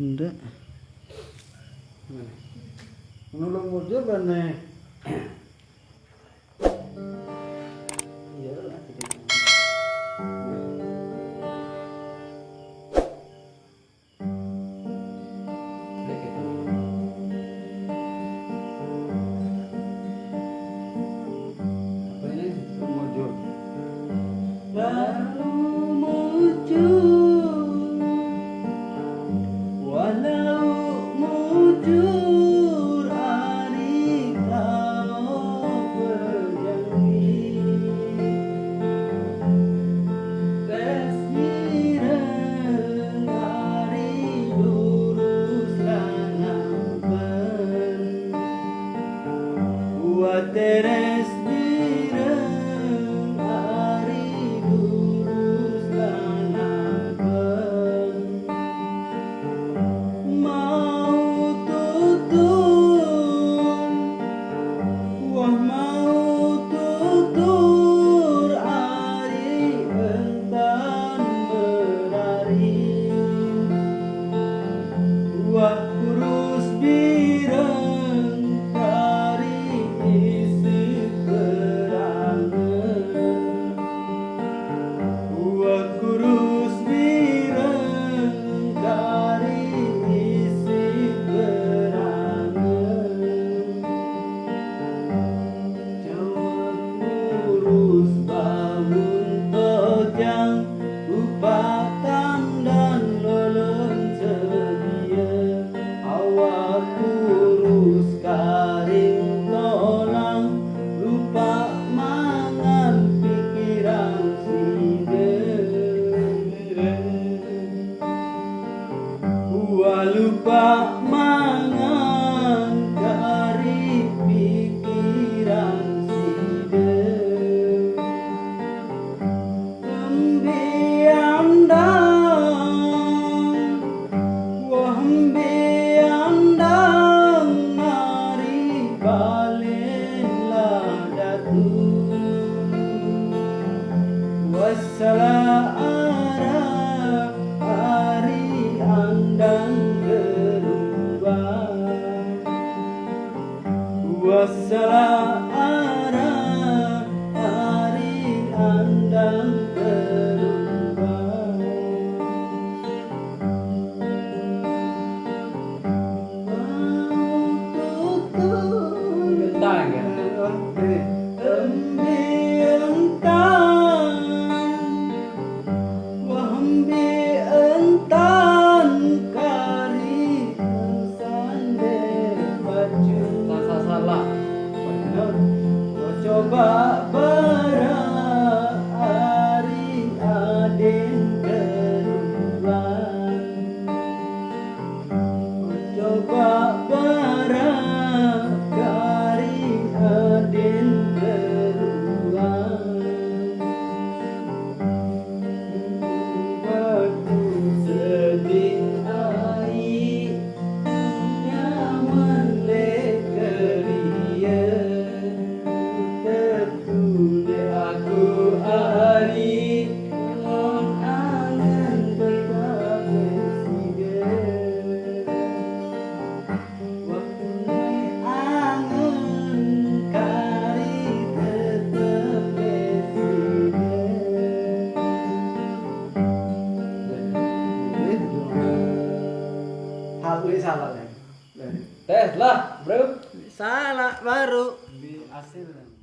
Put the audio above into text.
Ndak. Menolong mujur bane. Iya lah sedikit. Apa ini? Mujur. Lalu mujur, walau mujur hari kau berjanji, kesireng hari lurus lanampan, buat teres direng hari lurus lanampan, mau tutur, wah mau tutur hari entan berari, wah kurus bireng kari isi berangan, wah kurus bireng kari isi berangan, jawab kurus bangun tojang upatan dan lolon sedia, awak kurus karing tolang lupa mangan pikiran wah lupa mangan kari pikiran wah ambiandang nari balen ladatu, wassalam arah hari andang keruan, wassalam arah hari andang keruan, mau tutur Bentang ya? Salah. Coba bara hari aden keruan, coba bara hari aden keruan, waktu sedih ai nyaman lekeria, tertunda aku hari non angan beda presiden, waktu angan kari tetep presiden. Hal ini salah ya? Tes lah, bro. Salah baru di hasil.